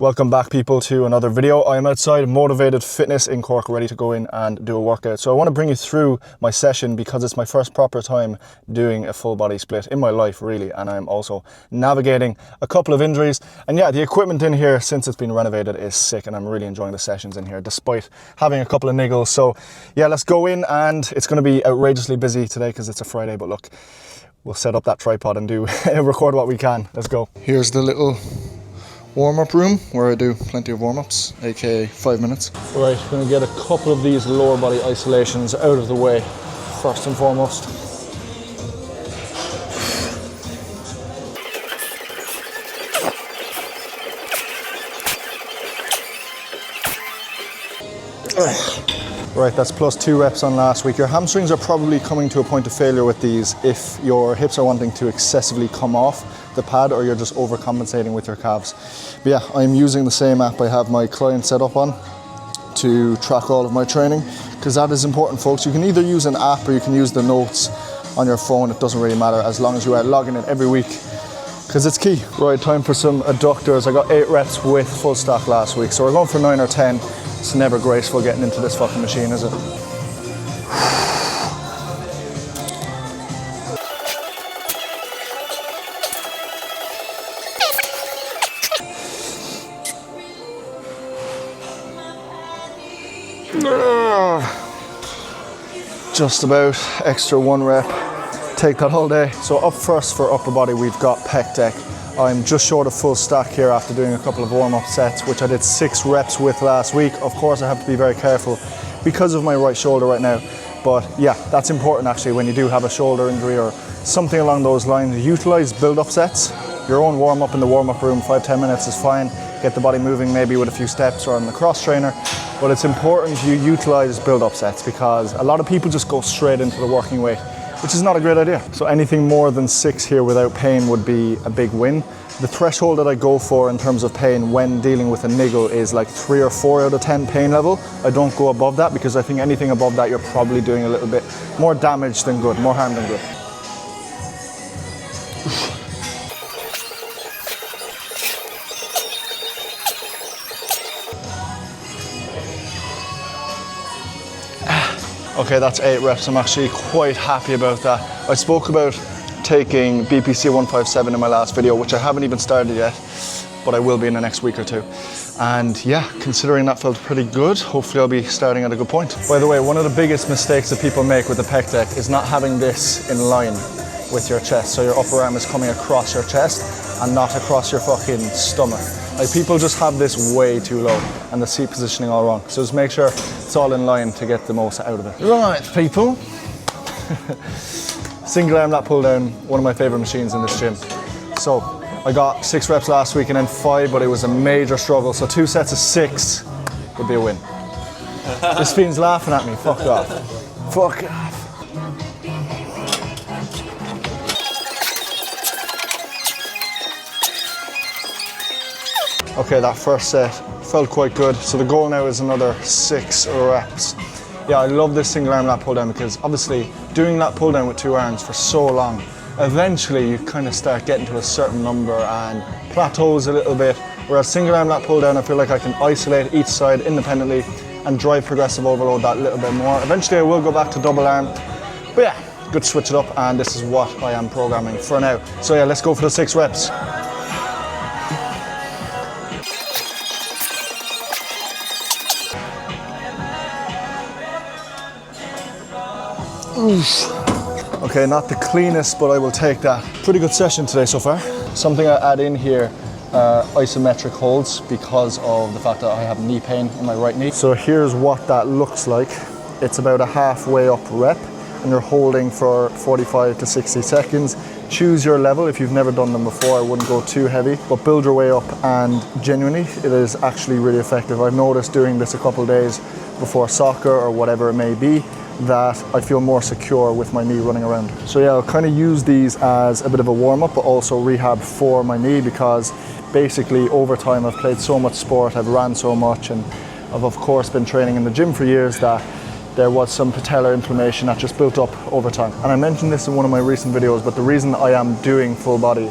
Welcome back, people, to another video. I am outside Motivated Fitness in Cork, ready to go in and do a workout. So I want to bring you through my session because it's my first proper time doing a full body split in my life, really, and I'm also navigating a couple of injuries. And yeah, the equipment in here, since it's been renovated, is sick, and I'm really enjoying the sessions in here despite having a couple of niggles. So yeah, let's go in, and it's going to be outrageously busy today because it's a Friday, but look, we'll set up that tripod and do record what we can. Let's go. Here's the little warm-up room where I do plenty of warm-ups, aka 5 minutes. Right, I'm gonna get a couple of these lower body isolations out of the way first and foremost. Right, that's plus 2 reps on last week. Your hamstrings are probably coming to a point of failure with these if your hips are wanting to excessively come off the pad or you're just overcompensating with your calves. But yeah, I'm using the same app I have my client set up on to track all of my training, because that is important, folks. You can either use an app or you can use the notes on your phone. It doesn't really matter as long as you are logging it every week, because it's key. Right, time for some adductors. I got 8 reps with full stack last week, so we're going for 9 or 10. It's never graceful getting into this fucking machine, is it? Just about. Extra 1 rep. Take that all day. So up first for upper body, we've got pec deck. I'm just short of full stack here after doing a couple of warm-up sets, which I did 6 reps with last week. Of course, I have to be very careful because of my right shoulder right now. But yeah, that's important actually when you do have a shoulder injury or something along those lines. Utilize build-up sets. Your own warm-up in the warm-up room, 5-10 minutes is fine. Get the body moving maybe with a few steps or on the cross trainer. But it's important you utilize build-up sets because a lot of people just go straight into the working weight, which is not a great idea. So anything more than 6 here without pain would be a big win. The threshold that I go for in terms of pain when dealing with a niggle is like 3 or 4 out of 10 pain level. I don't go above that because I think anything above that you're probably doing a little bit more damage than good, more harm than good. Okay, that's 8 reps. I'm actually quite happy about that. I spoke about taking BPC 157 in my last video, which I haven't even started yet, but I will be in the next week or 2. And yeah, considering that felt pretty good, hopefully I'll be starting at a good point. By the way, one of the biggest mistakes that people make with the pec deck is not having this in line with your chest. So your upper arm is coming across your chest and not across your fucking stomach. Like, people just have this way too low and the seat positioning all wrong. So just make sure it's all in line to get the most out of it. Right, people. Single arm lat pull down, one of my favorite machines in this gym. So I got 6 reps last week and then 5, but it was a major struggle. So 2 sets of 6 would be a win. This fiend's laughing at me, fuck off. Fuck off. Okay, that first set felt quite good. So the goal now is another 6 reps. Yeah, I love this single arm lat pull down because obviously doing lat pull down with 2 arms for so long, eventually you kind of start getting to a certain number and plateaus a little bit. Whereas single arm lat pull down, I feel like I can isolate each side independently and drive progressive overload that little bit more. Eventually I will go back to double arm, but yeah, good to switch it up, and this is what I am programming for now. So yeah, let's go for the 6 reps. Oof. Okay, not the cleanest, but I will take that. Pretty good session today so far. Something I add in here are isometric holds because of the fact that I have knee pain in my right knee. So here's what that looks like. It's about a halfway up rep and you're holding for 45 to 60 seconds. Choose your level. If you've never done them before, I wouldn't go too heavy, but build your way up, and genuinely, it is actually really effective. I've noticed doing this a couple of days before soccer or whatever it may be, that I feel more secure with my knee running around. So yeah, I'll kind of use these as a bit of a warm-up, but also rehab for my knee, because basically over time I've played so much sport, I've ran so much, and I've of course been training in the gym for years, that there was some patellar inflammation that just built up over time. And I mentioned this in one of my recent videos, but the reason I am doing full body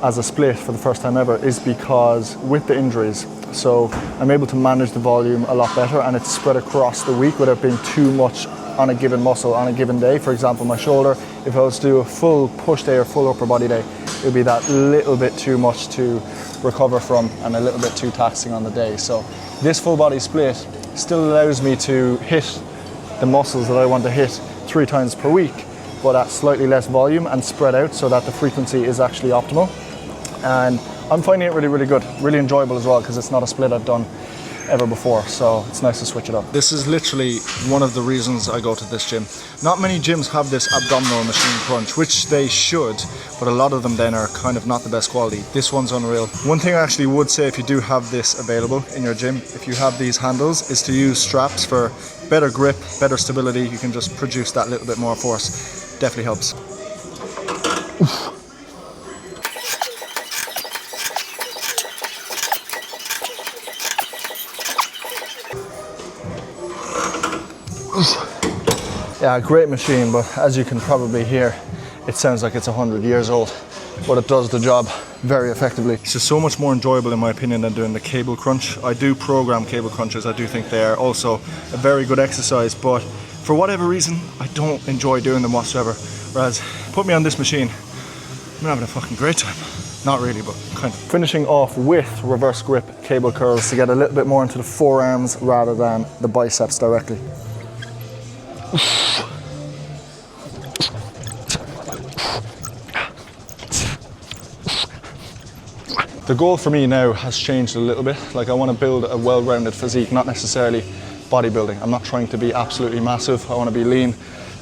as a split for the first time ever is because with the injuries, so I'm able to manage the volume a lot better and it's spread across the week without being too much on a given muscle on a given day. For example, my shoulder, if I was to do a full push day or full upper body day, it would be that little bit too much to recover from and a little bit too taxing on the day. So this full body split still allows me to hit the muscles that I want to hit 3 times per week, but at slightly less volume and spread out so that the frequency is actually optimal. And I'm finding it really, really good, really enjoyable as well, because it's not a split I've done ever before, so it's nice to switch it up. This is literally one of the reasons I go to this gym. Not many gyms have this abdominal machine crunch, which they should, but a lot of them then are kind of not the best quality. This one's unreal. One thing I actually would say, if you do have this available in your gym, if you have these handles, is to use straps for better grip, better stability. You can just produce that little bit more force. Definitely helps. Oof. Yeah, great machine, but as you can probably hear, it sounds like it's 100 years old, but it does the job very effectively. It's just so much more enjoyable in my opinion than doing the cable crunch. I do program cable crunches. I do think they are also a very good exercise, but for whatever reason, I don't enjoy doing them whatsoever. Whereas, put me on this machine, I'm having a fucking great time. Not really, but kind of. Finishing off with reverse grip cable curls to get a little bit more into the forearms rather than the biceps directly. The goal for me now has changed a little bit. Like, I want to build a well-rounded physique, not necessarily bodybuilding. I'm not trying to be absolutely massive. I want to be lean,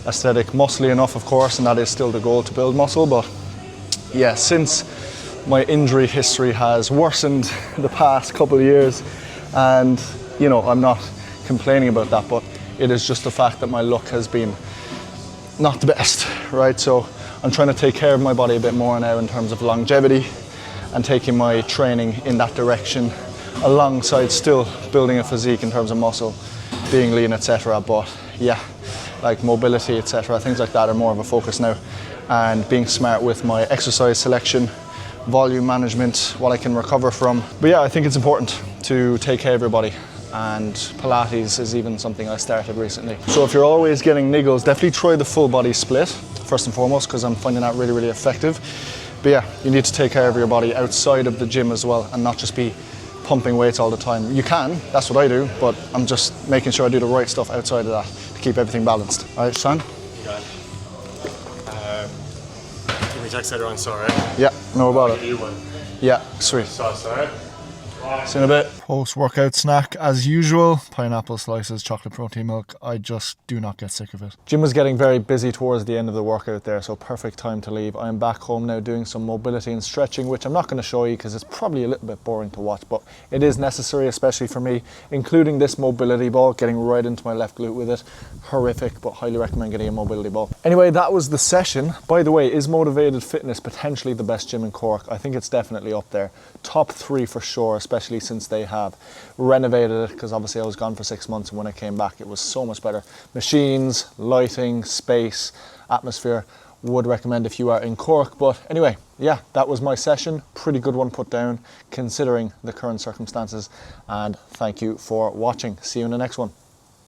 aesthetic, muscly enough, of course, and that is still the goal, to build muscle. But yeah, since my injury history has worsened the past couple of years, and you know, I'm not complaining about that, but it is just the fact that my look has been not the best, right? So I'm trying to take care of my body a bit more now in terms of longevity and taking my training in that direction, alongside still building a physique in terms of muscle, being lean, etc. But yeah, like mobility, etc., things like that are more of a focus now, and being smart with my exercise selection, volume management, what I can recover from. But yeah, I think it's important to take care of your body, and Pilates is even something I started recently. So if you're always getting niggles, definitely try the full body split first and foremost, because I'm finding that really, really effective. But yeah, you need to take care of your body outside of the gym as well, and not just be pumping weights all the time. You can, that's what I do, but I'm just making sure I do the right stuff outside of that to keep everything balanced. All right, Sean? Good. Give me text later on, sorry. Yeah, no about it. You one. Yeah, sweet. Sauce, all right? See you in a bit. Post-workout snack as usual, pineapple slices, chocolate protein milk. I just do not get sick of it. Gym was getting very busy towards the end of the workout there, so perfect time to leave. I'm back home now doing some mobility and stretching, which I'm not going to show you because it's probably a little bit boring to watch, but it is necessary, especially for me, including this mobility ball, getting right into my left glute with it. Horrific, but highly recommend getting a mobility ball. Anyway, that was the session. By the way, is Motivated Fitness potentially the best gym in Cork? I think it's definitely up there. Top 3 for sure, especially since they have renovated it, because obviously I was gone for 6 months, and when I came back it was so much better. Machines, lighting, space, atmosphere. Would recommend if you are in Cork. But anyway, yeah, that was my session. Pretty good one put down considering the current circumstances, and thank you for watching. See you in the next one.